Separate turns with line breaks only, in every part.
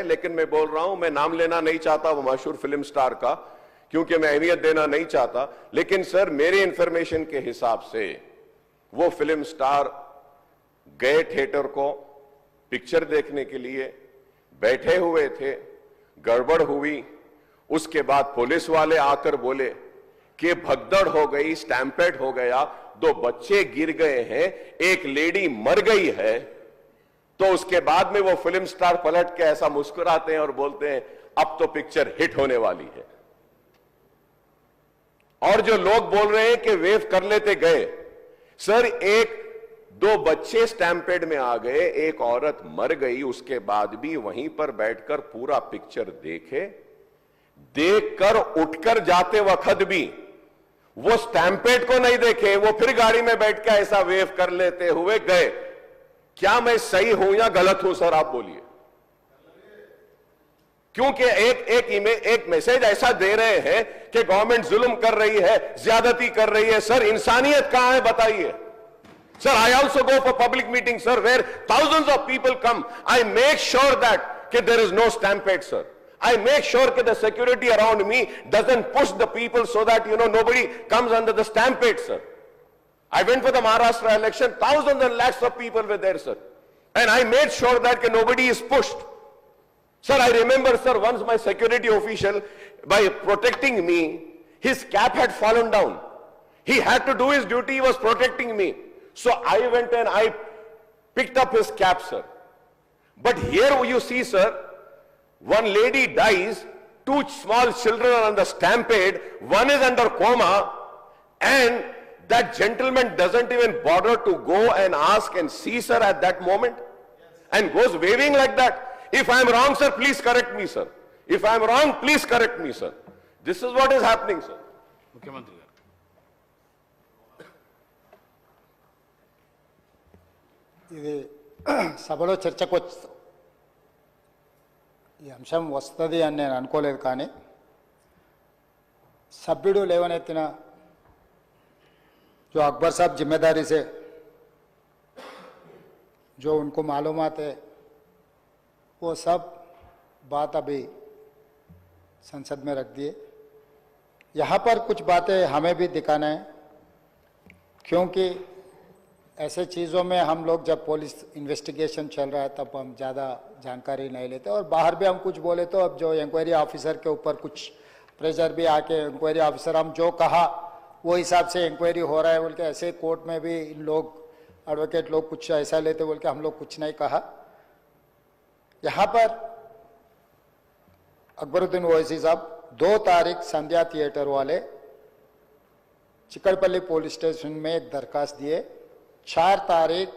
लेकिन मैं बोल रहा हूं, मैं नाम लेना नहीं चाहता वो मशहूर फिल्म स्टार का, क्योंकि मैं अहमियत देना नहीं चाहता। लेकिन सर, मेरे इंफॉर्मेशन के हिसाब से वो फिल्म स्टार गए थिएटर को पिक्चर देखने के लिए, बैठे हुए थे, गड़बड़ हुई, उसके बाद पुलिस वाले आकर बोले कि भगदड़ हो गई, स्टैम्पेड हो गया, 2 बच्चे गिर गए हैं, एक लेडी मर गई है। तो उसके बाद में वो फिल्म स्टार पलट के ऐसा मुस्कुराते हैं और बोलते हैं अब तो पिक्चर हिट होने वाली है। और जो लोग बोल रहे हैं कि वेव कर लेते गए, सर 1-2 बच्चे स्टैम्पेड में आ गए, एक औरत मर गई, उसके बाद भी वहीं पर बैठकर पूरा पिक्चर देखकर उठकर जाते वक्त भी वो स्टैम्पेड को नहीं देखे, वो फिर गाड़ी में बैठ के ऐसा वेव कर लेते हुए गए। क्या मैं सही हूं या गलत हूं सर, आप बोलिए? क्योंकि एक मैसेज ऐसा दे रहे हैं कि गवर्नमेंट जुल्म कर रही है, ज्यादती कर रही है। सर, इंसानियत कहां है बताइए? Sir, I also go for public meetings, sir, where thousands of people come. I make sure that there is no stampede, sir. I make sure that the security around me doesn't push the people so that, nobody comes under the stampede, sir. I went for the Maharashtra election, thousands and lakhs of people were there, sir. And I made sure that nobody is pushed. Sir, I remember, sir, once my security official, by protecting me, his cap had fallen down. He had to do his duty, he was protecting me. So I went and I picked up his cap, sir. But here you see, sir, one lady dies, 2 small children are on the stampede, one is under coma, and that gentleman doesn't even bother to go and ask and see, sir, at that moment, and goes waving like that. If I am wrong, sir, please correct me, sir. If I am wrong, please correct me, sir. This is what is happening, sir.
Mukhyamantri.
ఇది సభలో చర్చకు ఈ అంశం వస్తుంది అని నేను అనుకోలేదు, కానీ సభ్యుడు లేవనెత్తిన जो अकबर साहब जिम्मेदारी से जो उनको मालूमात है वो सब बात अभी संसद में रख दिए। यहाँ पर कुछ बातें हमें भी दिखाना है, क्योंकि ऐसे चीज़ों में हम लोग जब पुलिस इन्वेस्टिगेशन चल रहा है तब हम ज़्यादा जानकारी नहीं लेते, और बाहर भी हम कुछ बोले तो अब जो इंक्वायरी ऑफिसर के ऊपर कुछ प्रेशर भी आके इंक्वायरी ऑफिसर हम जो कहा वो हिसाब से इंक्वायरी हो रहा है बोल के, ऐसे कोर्ट में भी इन लोग एडवोकेट लोग कुछ ऐसा लेते बोल के हम लोग कुछ नहीं कहा। यहाँ पर अकबरुद्दीन ओवैसी साहब 2 तारीख संध्या थिएटर वाले चिकड़पल्ली पुलिस स्टेशन में एक दरखास्त दिए। 4 तारीख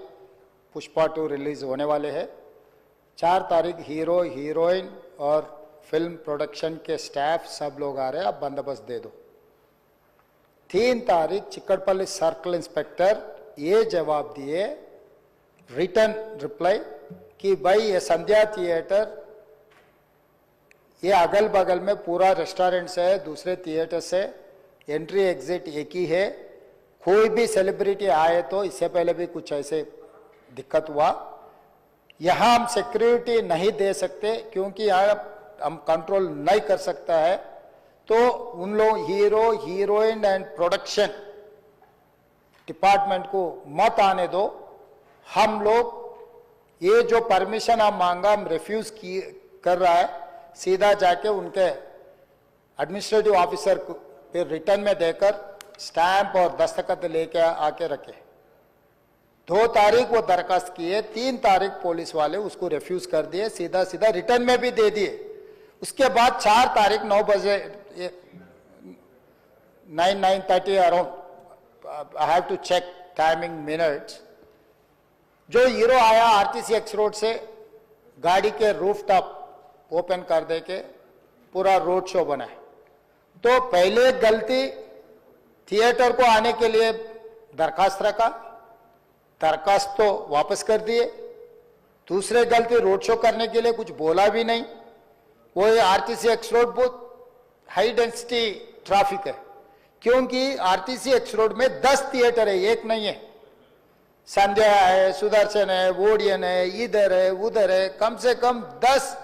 पुष्पा 2 रिलीज होने वाले हैं। 4 तारीख हीरो हीरोइन और फिल्म प्रोडक्शन के स्टाफ सब लोग आ रहे हैं, आप बंदोबस्त दे दो। 3 तारीख चिकड़पल्ली सर्कल इंस्पेक्टर ये जवाब दिए, रिटर्न रिप्लाई, कि भाई ये संध्या थिएटर ये अगल बगल में पूरा रेस्टोरेंट से है, दूसरे थिएटर से एंट्री एग्जिट एक ही है, कोई भी सेलिब्रिटी आए तो इससे पहले भी कुछ ऐसे दिक्कत हुआ, यहाँ हम सिक्योरिटी नहीं दे सकते क्योंकि यहाँ हम कंट्रोल नहीं कर सकता है, तो उन लोग hero heroine and production department को मत आने दो। हम लोग ये जो परमिशन हम मांगा हम रिफ्यूज कर रहा है, सीधा जाके उनके एडमिनिस्ट्रेटिव ऑफिसर को फिर रिटर्न में देकर स्टैंप और दस्तखत लेके आके रखे। 2 तारीख वो दरखास्त किए, 3 तारीख पुलिस वाले उसको रिफ्यूज कर दिए, सीधा सीधा रिटर्न में भी दे दिए। उसके बाद 4 तारीख 9 बजे 9:30 around, I have to check timing minutes, जो हीरो आया आरटीसी एक्स रोड से गाड़ी के रूफ टॉप ओपन कर दे के पूरा रोड शो बना है। तो पहले गलती थिएटर को आने के लिए दरखास्त रखा, दरखास्त तो वापस कर दिए। दूसरे गलती रोड शो करने के लिए कुछ बोला भी नहीं। वो आरटीसी एक्स रोड बहुत हाई डेंसिटी ट्रैफिक है, क्योंकि आरटीसी एक्स रोड में 10 थिएटर है, एक नहीं है। संध्या है, सुदर्शन है, वोडियन है, इधर है उधर है, कम से कम 10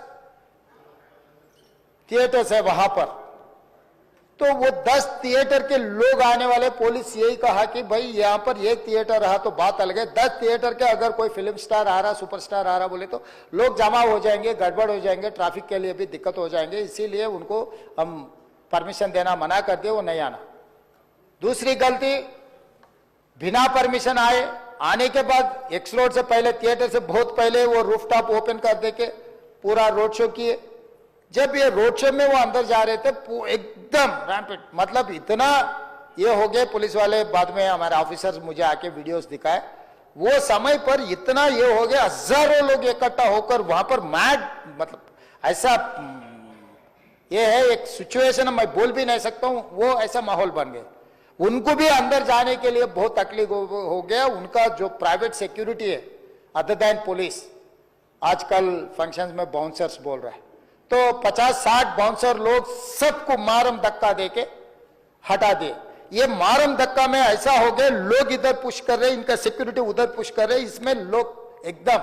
थिएटर्स है वहां पर, तो वो 10 थिएटर के लोग आने वाले, पुलिस यही कहा कि भाई यहां पर एक थिएटर रहा तो बात अलग है, 10 थिएटर के अगर कोई फिल्म स्टार आ रहा, सुपरस्टार आ रहा बोले तो लोग जमा हो जाएंगे, गड़बड़ हो जाएंगे, ट्रैफिक के लिए भी दिक्कत हो जाएंगे, इसीलिए उनको हम परमिशन देना मना कर दिए, वो नहीं आना। दूसरी गलती, बिना परमिशन आने के बाद एक्स रोड से पहले, थिएटर से बहुत पहले वो रूफटॉप ओपन कर दे के पूरा रोड शो किए। जब ये रोड शो में वो अंदर जा रहे थे एकदम रैंपेड, मतलब इतना ये हो गए, पुलिस वाले बाद में हमारे ऑफिसर्स मुझे आके वीडियोस दिखाए, वो समय पर इतना ये हो गया, हजारों लोग इकट्ठा होकर वहां पर मैड, मतलब ऐसा ये है एक सिचुएशन, मैं बोल भी नहीं सकता हूं, वो ऐसा माहौल बन गया। उनको भी अंदर जाने के लिए बहुत तकलीफ हो गया। उनका जो प्राइवेट सिक्योरिटी है अदर देन पुलिस, आजकल फंक्शंस में बाउंसर्स बोल रहा है, तो 50-60 बाउंसर लोग सबको मारम धक्का देके हटा दिए। ये मारम धक्का में ऐसा हो गया, लोग इधर पुश कर रहे, इनका सिक्योरिटी उधर पुश कर रहे, इसमें लोग एकदम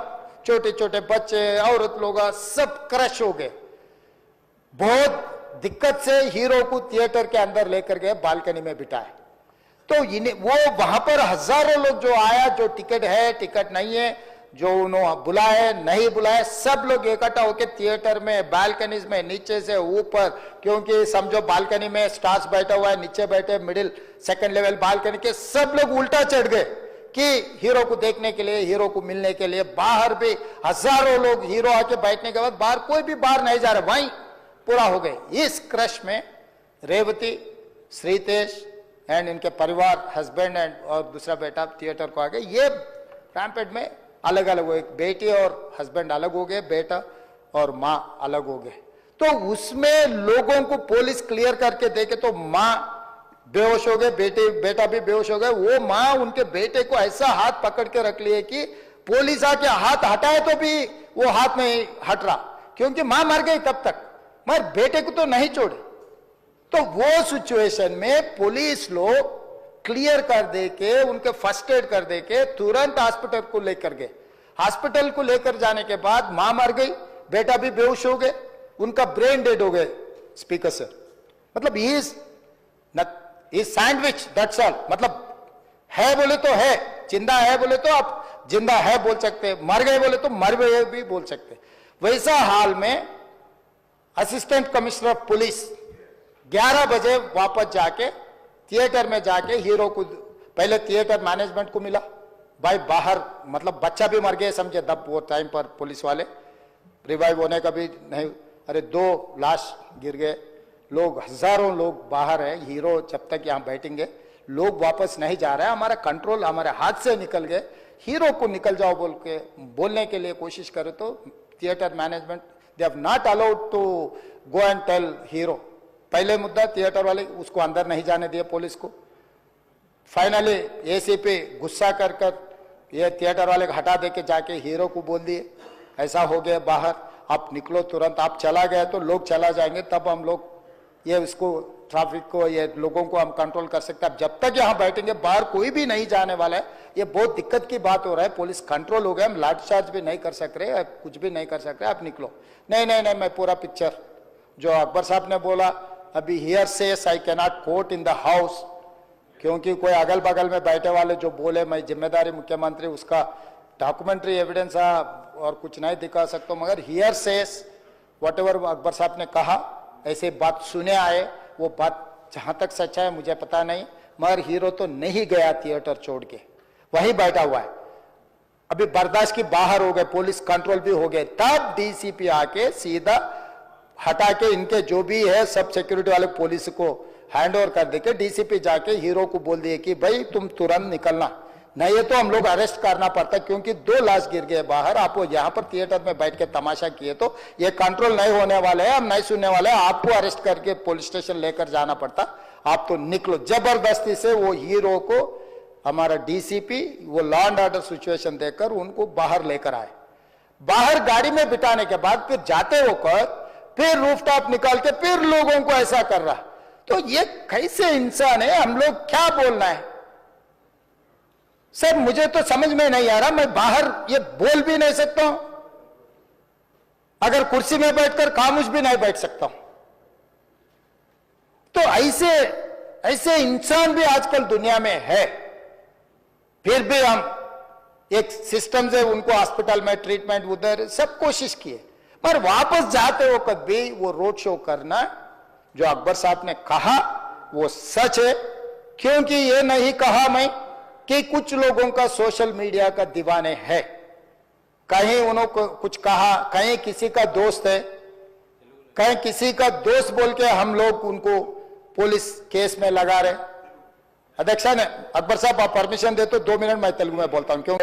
छोटे छोटे बच्चे, औरत लोग सब क्रश हो गए। बहुत दिक्कत से हीरो को थिएटर के अंदर लेकर गए, बालकनी में बिठाए, तो इन्हें वो वहां पर हजारों लोग जो आया, जो टिकट है टिकट नहीं है, जो उन्होंने बुलाए नहीं बुलाए, सब लोग इकट्ठा होकर थिएटर में, बालकनीज में, नीचे से ऊपर, क्योंकि समझो बालकनी में स्टार्स बैठा हुआ है, नीचे बैठे मिडिल सेकंड लेवल बालकनी के सब लोग उल्टा चढ़ गए कि हीरो को देखने के लिए, हीरो को मिलने के लिए। बाहर भी हजारों लोग, हीरो आके बैठने के बाद बाहर कोई भी बाहर नहीं जा रहा, वहीं पूरा हो गए। इस क्रश में रेवती, श्रीतेश एंड इनके परिवार, हस्बैंड एंड और दूसरा बेटा थिएटर को आ गए। ये रैम्पेड में अलग अलग हो गए, बेटी और हस्बैंड अलग हो गए, बेटा और माँ अलग हो गए। तो उसमें लोगों को पुलिस क्लियर करके देखे तो माँ बेहोश हो गए, बेटा भी बेहोश हो गए। वो माँ उनके बेटे को ऐसा हाथ पकड़ के रख लिए कि पुलिस आके हाथ हटाए तो भी वो हाथ नहीं हट रहा, क्योंकि माँ मर गई तब तक, मगर बेटे को तो नहीं छोड़े। तो वो सिचुएशन में पुलिस लोग क्लियर कर दे के, उनके फर्स्ट एड कर दे के तुरंत हॉस्पिटल को लेकर गए। हॉस्पिटल को लेकर जाने के बाद मां मर गई, बेटा भी बेहोश हो गए, उनका ब्रेन डेड हो गए स्पीकर से। मतलब इज सैंडविच, दैट्स ऑल। मतलब है बोले तो है, जिंदा है बोले तो आप जिंदा है बोल सकते, मर गए बोले तो मर गए भी बोल सकते। वैसा हाल में असिस्टेंट कमिश्नर ऑफ पुलिस 11 बजे वापस जाके थिएटर में जाके हीरो को, पहले थिएटर मैनेजमेंट को मिला, भाई बाहर, मतलब बच्चा भी मर गया समझे तब वो टाइम पर पुलिस वाले, रिवाइव होने का भी नहीं, अरे 2 लाश गिर गए, लोग हजारों लोग बाहर है, हीरो जब तक यहाँ बैठेंगे, लोग वापस नहीं जा रहे हैं, हमारा कंट्रोल हमारे हाथ से निकल गए, हीरो को निकल जाओ बोल के बोलने के लिए कोशिश करे तो theatre management they have not allowed to go and tell hero. पहले मुद्दा थिएटर वाले उसको अंदर नहीं जाने दिए पुलिस को। फाइनली एसीपी गुस्सा कर ये थिएटर वाले को हटा दे के जाके हीरो को बोल दिए ऐसा हो गया बाहर, आप निकलो तुरंत, आप चला गए तो लोग चला जाएंगे, तब हम लोग ये उसको ट्रैफिक को, ये लोगों को हम कंट्रोल कर सकते हैं। जब तक यहाँ बैठेंगे बाहर कोई भी नहीं जाने वाला है। ये बहुत दिक्कत की बात हो रहा है, पुलिस कंट्रोल हो गया, हम लाठीचार्ज भी नहीं कर सक रहे, कुछ भी नहीं कर सक रहे, आप निकलो। नहीं नहीं नहीं, मैं पूरा पिक्चर जो अकबर साहब ने बोला, अभी here says I cannot quote in the house, क्योंकि कोई अगल बगल में बैठे वाले जो बोले मैं जिम्मेदारी मुख्यमंत्री, उसका डॉक्यूमेंट्री एविडेंस और कुछ नहीं दिखा सकता, मगर हियर सेस व्हाटएवर अकबर साहब ने कहा ऐसे बात सुने आए, वो बात जहां तक सच्चा है मुझे पता नहीं, मगर हीरो तो नहीं गया थिएटर छोड़ के, वहीं बैठा हुआ है। अभी बर्दाश्त की बाहर हो गए, पुलिस कंट्रोल भी हो गए, तब डीसीपी आके सीधा हटा के इनके जो भी है सब सिक्योरिटी वाले पुलिस को हैंड ओवर कर देके डीसीपी जाके हीरो को बोल दिए कि भाई तुम तुरंत निकलना, नहीं है तो हम लोग अरेस्ट करना पड़ता, क्योंकि 2 लाश गिर गए बाहर, आप वो यहाँ पर थिएटर में बैठ के तमाशा किए तो ये कंट्रोल नहीं होने वाले हैं, हम नहीं सुनने वाले हैं, आपको अरेस्ट करके पुलिस स्टेशन लेकर जाना पड़ता, आप तो निकलो। जबरदस्ती से वो हीरो को हमारा डीसीपी वो लॉ एंड ऑर्डर सिचुएशन देकर उनको बाहर लेकर आए। बाहर गाड़ी में बिठाने के बाद फिर जाते होकर फिर रूफटॉप निकाल के फिर लोगों को ऐसा कर रहा, तो ये कैसे इंसान है, हम लोग क्या बोलना है सर, मुझे तो समझ में नहीं आ रहा। मैं बाहर ये बोल भी नहीं सकता हूं, अगर कुर्सी में बैठकर खामोश भी नहीं बैठ सकता हूं, ऐसे ऐसे इंसान भी आजकल दुनिया में है, फिर भी हम एक सिस्टम से उनको हॉस्पिटल में ट्रीटमेंट उधर सब कोशिश किए, पर वापस जाते हो कभी वो रोड शो करना जो अकबर साहब ने कहा वो सच है। क्योंकि ये नहीं कहा मैं कि कुछ लोगों का सोशल मीडिया का दीवाने है, कहीं उन्होंने कुछ कहा, कहीं किसी का दोस्त है, कहीं किसी का दोस्त बोल के हम लोग उनको पुलिस केस में लगा रहे। अध्यक्षा ने अकबर साहब आप परमिशन दे तो 2 मिनट मैं तेलुगु में बोलता हूं क्यों